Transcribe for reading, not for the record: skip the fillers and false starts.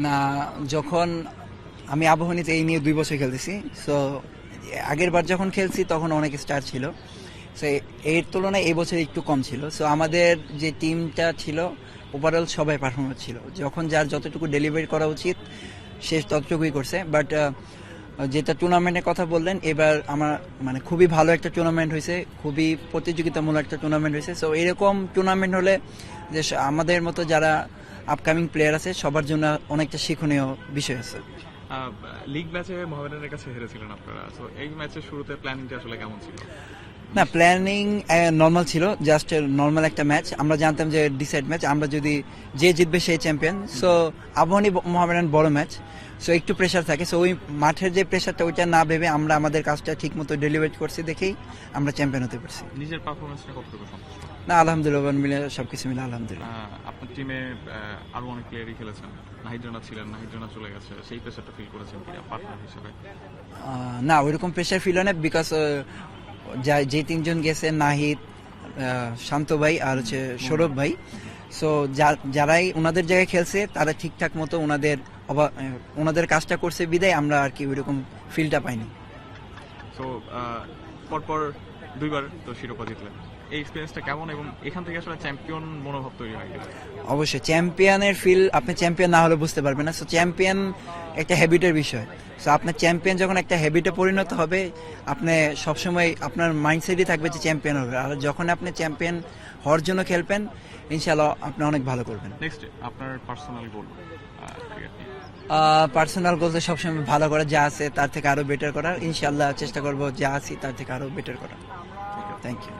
না, যখন আমি আবাহনীতে এই নিয়ে 2 বছর খেলতেছি, সো আগের বার যখন খেলছি তখন অনেক স্টার ছিল, সো এর তুলনায় এই বছর একটু কম ছিল। সো আমাদের যে টিমটা ছিল ওভারঅল সবাই পারফরমেন্স ছিল, যখন যার যতটুকু ডেলিভারি করা উচিত সে ততটুকুই করছে। বাট যেটা টুর্নামেন্টের কথা বললেন, এবার আমার মানে খুবই ভালো একটা টুর্নামেন্ট হয়েছে, খুবই প্রতিযোগিতামূলক একটা টুর্নামেন্ট হয়েছে। সো এরকম টুর্নামেন্ট হলে যে আমাদের মতো যারা আপকামিং প্লেয়ার আছে সবার জন্য অনেকটা শিক্ষণীয় বিষয় আছে। লিগ ম্যাচে মোহামেডানের কাছে হেরেছিলেন আপনারা, তো এই ম্যাচের শুরুতে প্ল্যানিংটা আসলে কেমন ছিল? না, প্ল্যানিং নর্মাল ছিল, জাস্ট নর্মাল একটা ম্যাচ। আমরা জানতাম যে ডিসাইড ম্যাচ, আমরা যদি যে জিতবে সেই চ্যাম্পিয়ন। সো আবাহনী মোহামেডান বড় ম্যাচ, সো একটু প্রেশার থাকে। সো ওই মাঠের যে প্রেশারটা ওইটা না ভেবে আমরা আমাদের কাজটা ঠিক মতো ডেলিভারি করছি দেখেই আমরা চ্যাম্পিয়ন হতে পারছি। নিজের পারফরমেন্সটা কতটুকু সন্তুষ্ট? না, আলহামদুলিল্লাহ, মিলে সবকিছু মিলে আলহামদুলিল্লাহ। আপনার টিমে আরো অনেক প্লেয়ারই খেলেছেন, নাহিদ রানা ছিলেন, নাহিদ রানা চলে গেছে, সেই প্রেশারটা ফিল করেছেন কি পার্টনার হিসেবে? না, ওইরকম প্রেশার ফিল হয় না, বিকজ যে তিনজন গেছে, নাহিদ, শান্ত ভাই আর হচ্ছে সৌরভ ভাই, সো যারাই ওনাদের জায়গায় খেলছে তারা ঠিকঠাক মতো ওনাদের কাজটা করছে বিদায় আমরা আর কি ওইরকম ফিলটা পাইনি। তো পরপর দুইবার তো শিরোপা জিতলেন, এই এক্সপিরিয়েন্সটা কেমন এবং এখান থেকে আসলে চ্যাম্পিয়ন মনোভাব তৈরি হয় কিনা? অবশ্যই চ্যাম্পিয়নের ফিল আপনি চ্যাম্পিয়ন না হলে বুঝতে পারবেন না। সো চ্যাম্পিয়ন একটা হ্যাবিটের বিষয়। সো আপনার চ্যাম্পিয়ন যখন একটা হ্যাবিটে পরিণত হবে, আপনি সবসময় আপনার মাইন্ডসেটই থাকবে যে চ্যাম্পিয়ন হবে। আর যখন আপনি চ্যাম্পিয়ন হওয়ার জন্য খেলবেন, ইনশাআল্লাহ আপনি অনেক ভালো করবেন। নেক্সট আপনার পার্সোনাল গোল ক্রিকেট নিয়ে? পার্সোনাল গোলতে সবসময় ভালো করা, যা আছে তার থেকে আরো বেটার করার। ইনশাআল্লাহ চেষ্টা করবো যা আছি তার থেকে আরো বেটার করার। Thank you.